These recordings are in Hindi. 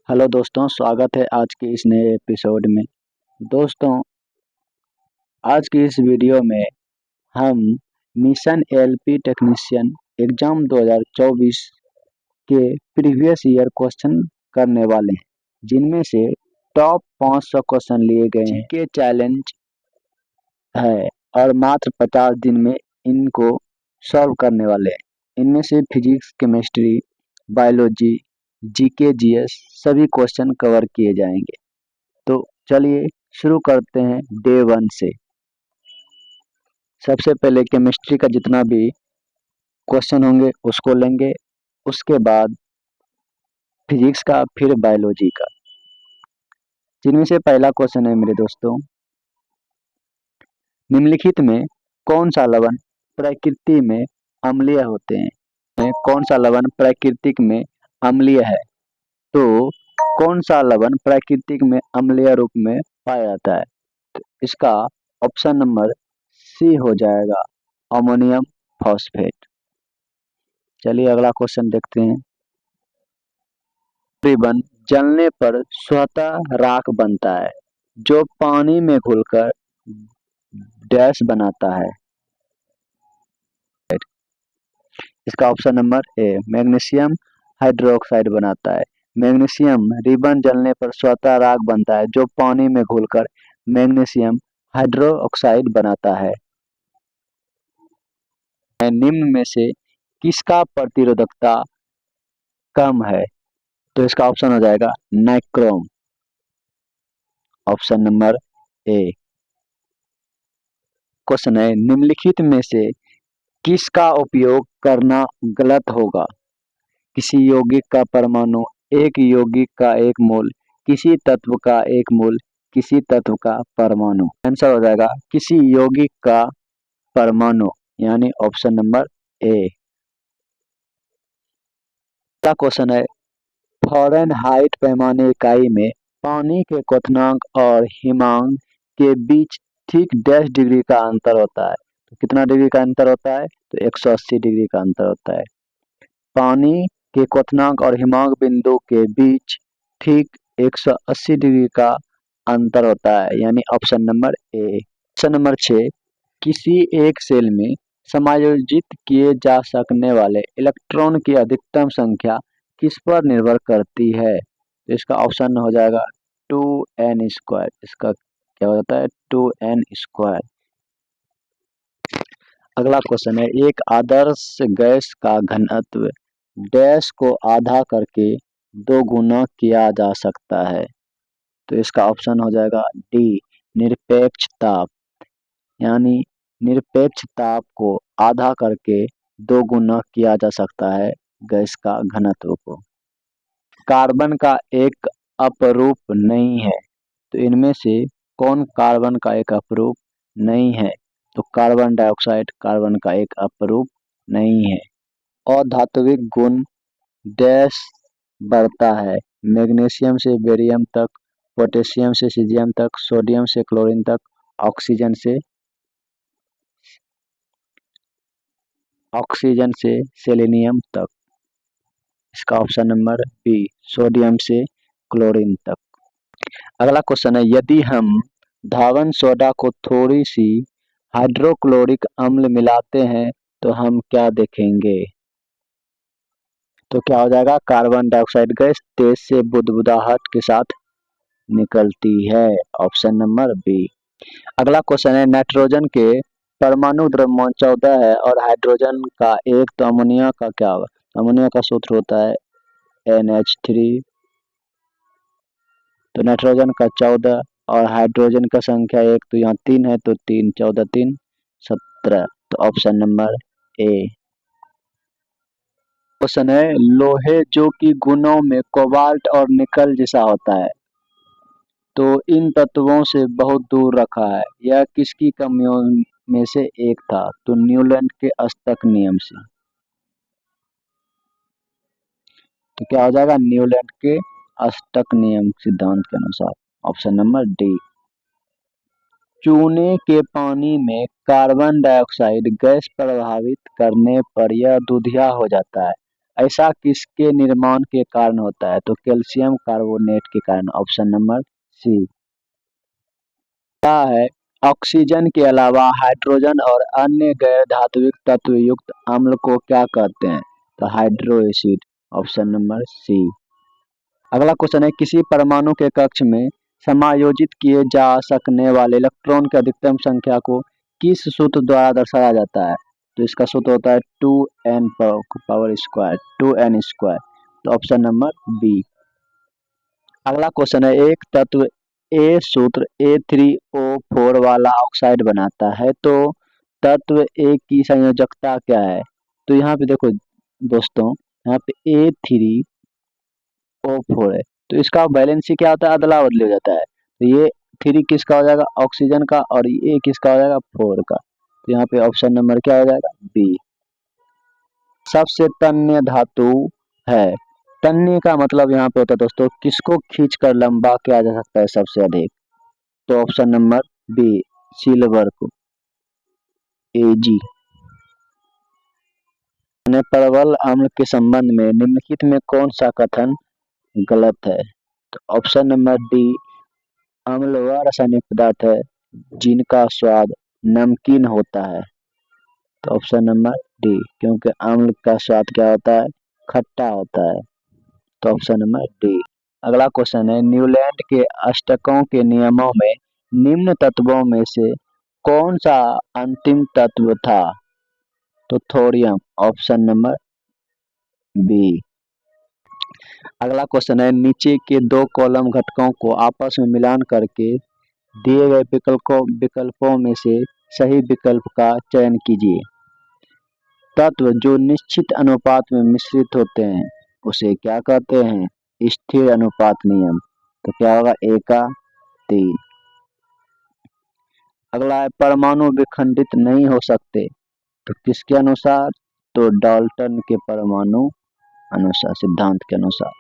हेलो दोस्तों, स्वागत है आज के इस नए एपिसोड में। दोस्तों, आज की इस वीडियो में हम मिशन एलपी टेक्नीशियन एग्जाम 2024 के प्रीवियस ईयर क्वेश्चन करने वाले हैं, जिनमें से टॉप 500 क्वेश्चन लिए गए हैं। के चैलेंज है और मात्र 50 दिन में इनको सॉल्व करने वाले हैं। इनमें से physics, chemistry, biology, GK, GS सभी क्वेश्चन कवर किए जाएंगे। तो चलिए शुरू करते हैं डे 1 से। सबसे पहले केमिस्ट्री का जितना भी क्वेश्चन होंगे उसको लेंगे, उसके बाद फिजिक्स का, फिर बायोलॉजी का। जिनमें से पहला क्वेश्चन है मेरे दोस्तों, निम्नलिखित में कौन सा लवण प्रकृति में अम्लीय होते हैं? कौन सा लवण प्राकृतिक में अम्लीय है? तो कौन सा लवण प्राकृतिक में अम्लीय रूप में पाया जाता है? तो इसका ऑप्शन नंबर सी हो जाएगा, अमोनियम फॉस्फेट। चलिए अगला क्वेश्चन देखते हैं। रिबन जलने पर स्वतः राख बनता है जो पानी में घुलकर डैश बनाता है। इसका option number A, magnesium hydroxide बनाता है। मैग्नीशियम रिबन जलने पर स्वतः राख बनता है जो पानी में घुलकर मैग्नीशियम हाइड्रोक्साइड बनाता है। निम्न में से किसका प्रतिरोधकता कम है? तो इसका ऑप्शन हो जाएगा nichrome, option number A. Question है, निम्नलिखित में से किसका उपयोग करना गलत होगा? किसी यौगिक का परमाणु, एक यौगिक का एक मोल, किसी तत्व का एक मोल, किसी तत्व का परमाणु। आंसर हो जाएगा किसी यौगिक का परमाणु, यानी ऑप्शन नंबर ए। अगला क्वेश्चन है, फ़ारेनहाइट पैमाने इकाई में पानी के क्वथनांक और हिमांक के बीच ठीक डैश डिग्री का अंतर होता है। तो कितना डिग्री का अंतर होता है? तो 180 डिग्री का अंतर होता है। पानी के क्वथनांक और हिमांक बिंदु के बीच ठीक 180 डिग्री का अंतर होता है, यानी option number A. Option number 6, किसी एक सेल में समायोजित किए जा सकने वाले इलेक्ट्रॉन की अधिकतम संख्या किस पर निर्भर करती है? तो इसका ऑप्शन हो जाएगा 2n²। इसका क्या हो जाता है? 2n²। अगला क्वेश्चन है, एक आदर्श गैस का घनत्व डैश को आधा करके 2 गुना किया जा सकता है। तो इसका ऑप्शन हो जाएगा डी, निरपेक्ष ताप, यानी निरपेक्ष ताप को आधा करके 2 गुना किया जा सकता है गैस का घनत्व को। कार्बन का एक अपरूप नहीं है, तो इनमें से कौन कार्बन का एक अपरूप नहीं है? तो कार्बन डाइऑक्साइड कार्बन का एक अपरूप नहीं है। अधात्विक गुण डैश बढ़ता है, मैग्नीशियम से बेरियम तक, पोटेशियम से सीजियम तक, सोडियम से क्लोरीन तक, ऑक्सीजन से सेलेनियम तक। इसका ऑप्शन नंबर बी, सोडियम से क्लोरीन तक। अगला क्वेश्चन है, यदि हम धावन सोडा को थोड़ी सी हाइड्रोक्लोरिक अम्ल मिलाते हैं तो हम क्या देखेंगे? तो क्या हो जाएगा? कार्बन डाइऑक्साइड गैस तेज से बुदबुदाहट के साथ निकलती है, ऑप्शन नंबर बी। अगला क्वेश्चन है, नाइट्रोजन के परमाणु द्रव्यमान 14 है और हाइड्रोजन का एक, तो अमोनिया का क्या होगा? अमोनिया का सूत्र होता है NH3। तो नाइट्रोजन का 14 और हाइड्रोजन का संख्या 1, तो यहाँ 3 है, तो 3 14 3 17, तो ऑप्शन नंबर ए। क्वेश्चन है, लोहे जो कि गुणों में कोबाल्ट और निकल जैसा होता है, तो इन तत्वों से बहुत दूर रखा है, यह किसकी कमियों में से एक था? तो न्यूलैंड के अष्टक नियम से। तो क्या हो जाएगा? न्यूलैंड के अष्टक नियम सिद्धांत के अनुसार, ऑप्शन नंबर डी। चूने के पानी में कार्बन डाइऑक्साइड गैस प्रभावित करने पर यह दूधिया हो जाता है, ऐसा किसके निर्माण के कारण होता है? तो कैल्शियम कार्बोनेट के कारण, ऑप्शन नंबर सी। क्या है? ऑक्सीजन के अलावा हाइड्रोजन और अन्य गैर धात्विक तत्व युक्त अम्ल को क्या कहते हैं? तो hydro acid, option number C. अगला क्वेश्चन है, किसी परमाणु के कक्ष में समायोजित किए जा सकने वाले इलेक्ट्रॉन की अधिकतम संख्या को किस सूत्र द्वारा दर्शाया जाता है? तो इसका सूत्र होता है 2n power square, 2n square, तो ऑप्शन नंबर बी। अगला क्वेश्चन है, एक तत्व ए सूत्र A3O4 वाला ऑक्साइड बनाता है, तो तत्व ए की संयोजकता क्या है? तो यहाँ पे देखो दोस्तों, यहाँ पे A3O4 है, तो इसका वैलेंसी क्या होता है? अदला बदली हो जाता है। तो ये 3 किसका हो जाएगा? ऑक्सीजन का, और ये किसका हो जाएगा? 4 का। तो यहाँ पे ऑप्शन नंबर क्या हो जाएगा? बी। सबसे तन्य धातु है। तन्य का मतलब यहाँ पे होता है दोस्तों, किसको खींच कर लंबा किया जा सकता है सबसे अधिक? तो ऑप्शन नंबर बी, सिल्वर को, Ag। परवल अम्ल के संबंध में निम्नलिखित में कौन सा कथन गलत है? तो ऑप्शन नंबर डी, अम्ल वह रासायनिक पदार्थ है जिनका स्वाद नमकीन होता है। तो ऑप्शन नंबर डी, क्योंकि अम्ल का स्वाद क्या होता है? खट्टा होता है। तो ऑप्शन नंबर डी। अगला क्वेश्चन है, न्यूलैंड के अष्टकों के नियमों में निम्न तत्वों में से कौन सा अंतिम तत्व था? तो थोरियम, ऑप्शन नंबर बी। अगला क्वेश्चन है, नीचे के दो कॉलम घटकों को आपस में मिलान करके दिए गए विकल्पों में से सही विकल्प का चयन कीजिए। तत्व जो निश्चित अनुपात में मिश्रित होते हैं उसे क्या कहते हैं? स्थिर अनुपात नियम। तो क्या होगा? ए का 3। अगला है, परमाणु विखंडित नहीं हो सकते, तो किसके अनुसार? तो डाल्टन के परमाणु अनुसार, सिद्धांत के अनुसार।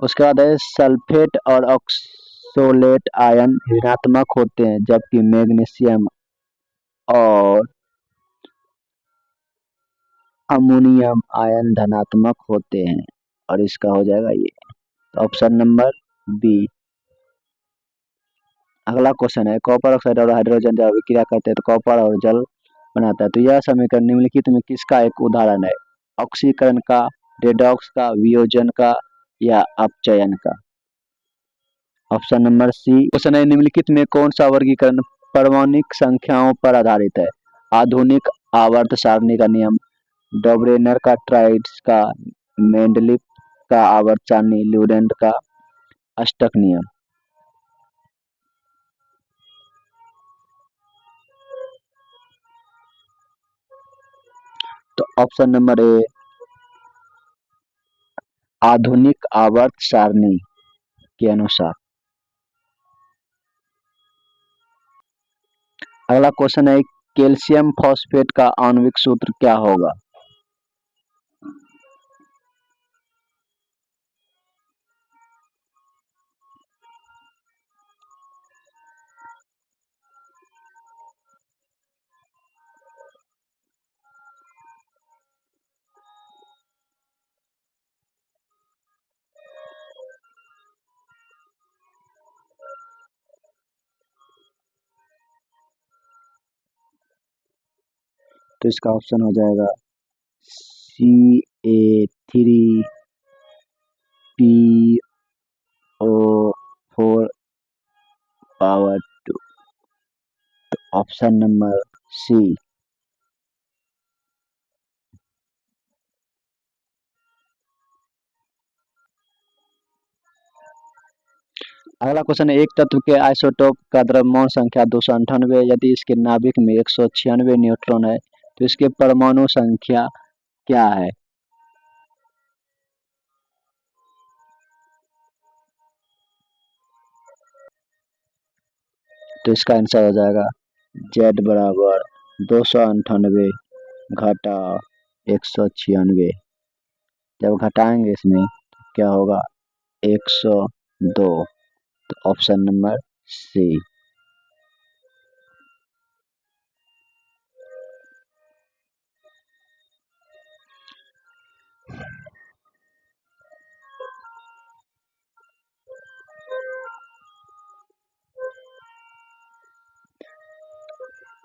उसके बाद है, सल्फेट और ऑक्सोलेट आयन ऋणात्मक होते हैं जबकि मैग्नीशियम और अमोनियम आयन धनात्मक होते हैं, और इसका हो जाएगा ये, तो ऑप्शन नंबर बी। अगला क्वेश्चन है, कॉपर ऑक्साइड और हाइड्रोजन जब विक्रिया करते हैं तो कॉपर और जल बनाता है, तो यह समीकरण निम्नलिखित में किसका एक उदाहरण है? ऑक्सीकरण का, रेडॉक्स का, वियोजन का, या अपचयन का? ऑप्शन नंबर सी। क्वेश्चन है, निम्नलिखित में कौन सा वर्गीकरण परमाणुक संख्याओं पर आधारित है? आधुनिक आवर्त सारणी का नियम, डॉबरेनर का, ट्राइड्स का, मेंडलीव का आवर्त सारणी, ल्यूडेंट का अष्टक नियम। तो ऑप्शन नंबर ए, आधुनिक आवर्त सारणी के अनुसार। अगला क्वेश्चन है, कैल्शियम फॉस्फेट का आणविक सूत्र क्या होगा? तो इसका ऑप्शन हो जाएगा Ca3PO4 पावर 2, तो ऑप्शन नंबर सी। अगला क्वेश्चन है, एक तत्व के आइसोटोप का द्रव्यमान संख्या 298, यदि इसके नाभिक में 196 न्यूट्रॉन है तो इसके परमाणु संख्या क्या है? तो इसका आंसर हो जाएगा Z बराबर 298 घटा 196। जब घटाएंगे इसमें तो क्या होगा? 102। तो ऑप्शन नंबर सी।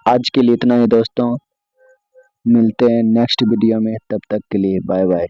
आज के लिए इतना ही दोस्तों, मिलते हैं नेक्स्ट वीडियो में, तब तक के लिए बाय बाय।